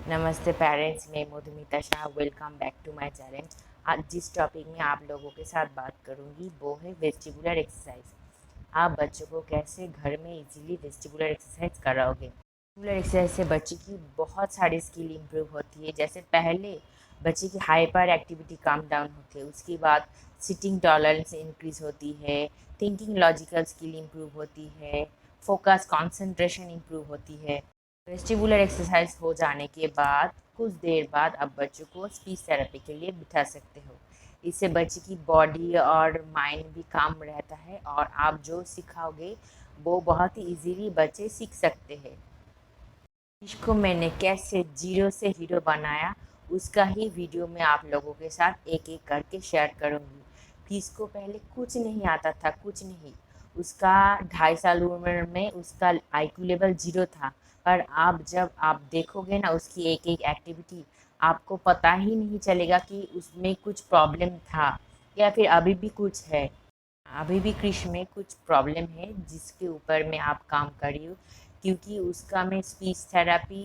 नमस्ते पेरेंट्स, मैं Madhumita Shah. Welcome back to my channel. आज जिस टॉपिक में आप लोगों के साथ बात करूंगी वो है वेस्टिबुलर एक्सरसाइज। आप बच्चों को कैसे घर में इजीली वेस्टिबुलर एक्सरसाइज कराओगे। वेस्टिबुलर एक्सरसाइज से बच्चे की बहुत सारी स्किल इंप्रूव होती है। जैसे पहले बच्चे की हाइपर एक्टिविटी कम डाउन होती है, उसके बाद सिटिंग टॉलरेंस इंक्रीज होती है, थिंकिंग लॉजिकल स्किल इंप्रूव होती है, फोकस कंसंट्रेशन इंप्रूव होती है। वेस्टिबुलर एक्सरसाइज हो जाने के बाद कुछ देर बाद आप बच्चों को स्पीच थेरेपी के लिए बिठा सकते हो। इससे बच्चे की बॉडी और माइंड भी काम रहता है और आप जो सिखाओगे वो बहुत ही इजीली बच्चे सीख सकते हैं। इसको मैंने कैसे जीरो से हीरो बनाया उसका ही वीडियो मैं आप लोगों के साथ एक एक करके शेयर करूँगी। क्रिस को पहले कुछ नहीं आता था, कुछ नहीं। उसका 2.5 साल उम्र में उसका आईक्यू लेवल 0 था। पर आप जब आप देखोगे ना उसकी एक एक एक्टिविटी, आपको पता ही नहीं चलेगा कि उसमें कुछ प्रॉब्लम था या फिर अभी भी कुछ है। अभी भी कृषि में कुछ प्रॉब्लम है जिसके ऊपर मैं आप काम कर रही हूँ, क्योंकि उसका मैं स्पीच थेरेपी,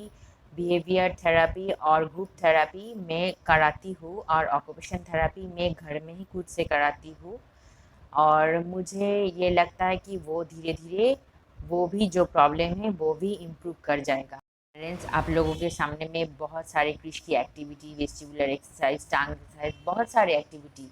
बिहेवियर थेरेपी और ग्रुप थेरेपी मैं कराती हूँ और ऑक्यूपेशन थेरेपी मैं घर में ही खुद से कराती हूँ। और मुझे ये लगता है कि वो धीरे धीरे वो भी जो प्रॉब्लम है वो भी इम्प्रूव कर जाएगा। पेरेंट्स, आप लोगों के सामने में बहुत सारे कृषि की एक्टिविटी, वेस्टिबुलर एक्सरसाइज, टांग एक्सरसाइज, बहुत सारे एक्टिविटी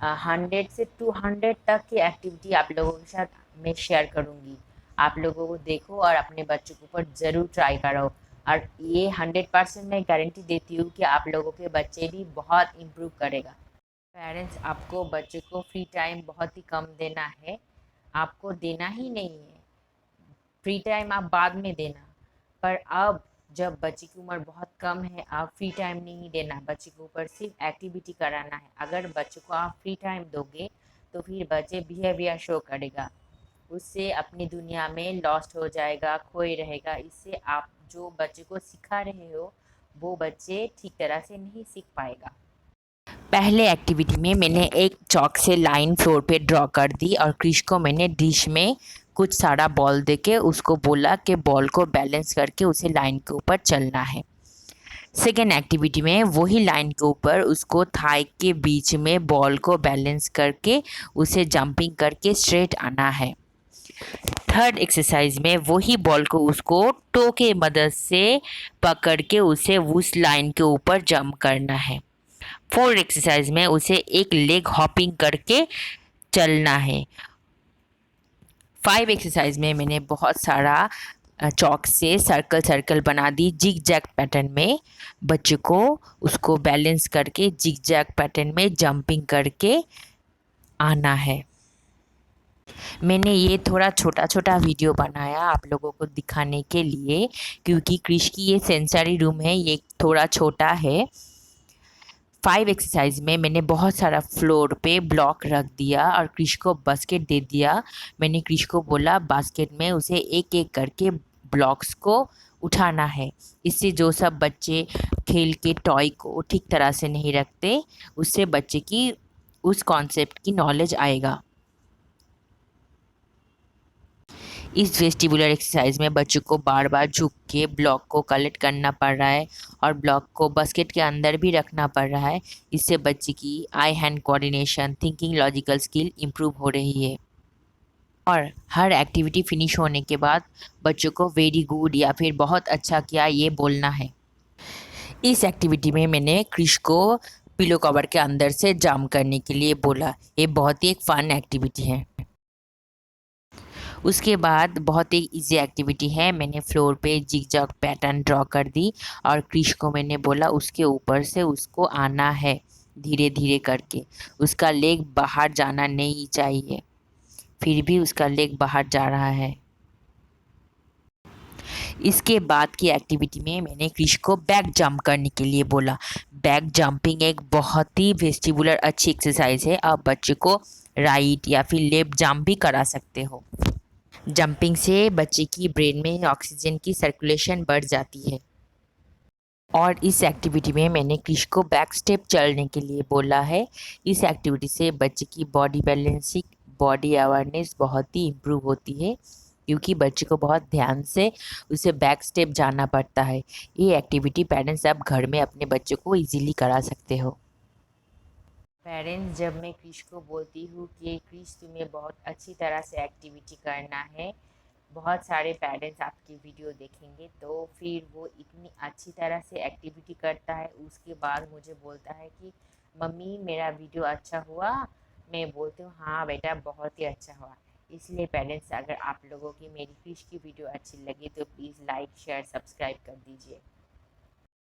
100 से 200 तक की एक्टिविटी आप लोगों के साथ मैं शेयर करूँगी। आप लोगों को देखो और अपने बच्चों के ऊपर ज़रूर ट्राई करो। और ये 100% मैं गारंटी देती हूँ कि आप लोगों के बच्चे भी बहुत इम्प्रूव करेगा। पेरेंट्स, आपको बच्चे को फ्री टाइम बहुत ही कम देना है। आपको देना ही नहीं है, फ्री टाइम आप बाद में देना। पर अब जब बच्चे की उम्र बहुत कम है, आप फ्री टाइम नहीं देना, बच्चे के ऊपर सिर्फ एक्टिविटी कराना है। अगर बच्चे को आप फ्री टाइम दोगे तो फिर बच्चे बिहेवियर शो करेगा, उससे अपनी दुनिया में लॉस्ट हो जाएगा, खोए रहेगा। इससे आप जो बच्चे को सिखा रहे हो वो बच्चे ठीक तरह से नहीं सीख पाएगा। पहले एक्टिविटी में मैंने एक चॉक से लाइन फ्लोर पे ड्रॉ कर दी और क्रिश को मैंने डिश में कुछ सारा बॉल देके उसको बोला कि बॉल को बैलेंस करके उसे लाइन के ऊपर चलना है। सेकेंड एक्टिविटी में वही लाइन के ऊपर उसको थाई के बीच में बॉल को बैलेंस करके उसे जंपिंग करके स्ट्रेट आना है। थर्ड एक्सरसाइज में वही बॉल को उसको टो के मदद से पकड़ के उसे उस लाइन के ऊपर जंप करना है। फोर्थ एक्सरसाइज में उसे एक लेग हॉपिंग करके चलना है। 5 एक्सरसाइज में मैंने बहुत सारा चॉक से सर्कल सर्कल बना दी जिग जैग पैटर्न में। बच्चे को उसको बैलेंस करके जिग जैग पैटर्न में जंपिंग करके आना है। मैंने ये थोड़ा छोटा छोटा वीडियो बनाया आप लोगों को दिखाने के लिए, क्योंकि क्रिश की ये सेंसरी रूम है, ये थोड़ा छोटा है। 5 एक्सरसाइज में मैंने बहुत सारा फ्लोर पे ब्लॉक रख दिया और क्रिश को बास्केट दे दिया। मैंने क्रिश को बोला बास्केट में उसे एक एक करके ब्लॉक्स को उठाना है। इससे जो सब बच्चे खेल के टॉय को ठीक तरह से नहीं रखते, उससे बच्चे की उस कॉन्सेप्ट की नॉलेज आएगा। इस वेस्टिबुलर एक्सरसाइज में बच्चों को बार बार झुक के ब्लॉक को कलेक्ट करना पड़ रहा है और ब्लॉक को बास्केट के अंदर भी रखना पड़ रहा है। इससे बच्चे की eye hand coordination, thinking logical skill improve हो रही है। और हर एक्टिविटी फिनिश होने के बाद बच्चों को वेरी गुड या फिर बहुत अच्छा किया ये बोलना है। इस एक्टिविटी में मैंने क्रिश को पिलो कवर के अंदर से जंप करने के लिए बोला। ये बहुत ही एक फन एक्टिविटी है। उसके बाद बहुत ही इजी एक्टिविटी है, मैंने फ्लोर पे जिग जैग पैटर्न ड्रॉ कर दी और क्रिश को मैंने बोला उसके ऊपर से उसको आना है धीरे धीरे करके। उसका लेग बाहर जाना नहीं चाहिए, फिर भी उसका लेग बाहर जा रहा है। इसके बाद की एक्टिविटी में मैंने क्रिश को बैक जंप करने के लिए बोला। बैक जंपिंग एक बहुत ही वेस्टिबुलर अच्छी एक्सरसाइज है। आप बच्चे को राइट या फिर लेफ्ट जंप भी करा सकते हो। जंपिंग से बच्चे की ब्रेन में ऑक्सीजन की सर्कुलेशन बढ़ जाती है। और इस एक्टिविटी में मैंने क्रिश को बैक स्टेप चलने के लिए बोला है। इस एक्टिविटी से बच्चे की बॉडी बैलेंसिंग, बॉडी अवेयरनेस बहुत ही इम्प्रूव होती है। क्योंकि बच्चे को बहुत ध्यान से उसे बैक स्टेप जानना पड़ता है। ये एक्टिविटी पेरेंट्स आप घर में अपने बच्चों को इजीली करा सकते हो। पेरेंट्स, जब मैं क्रिश को बोलती हूँ कि क्रिश तुम्हें बहुत अच्छी तरह से एक्टिविटी करना है, बहुत सारे पेरेंट्स आपकी वीडियो देखेंगे तो फिर वो इतनी अच्छी तरह से एक्टिविटी करता है। उसके बाद मुझे बोलता है कि मम्मी मेरा वीडियो अच्छा हुआ। मैं बोलती हूँ हाँ बेटा बहुत ही अच्छा हुआ। इसलिए पेरेंट्स, अगर आप लोगों की मेरी क्रिश की वीडियो अच्छी लगी तो प्लीज़ लाइक शेयर सब्सक्राइब कर दीजिए।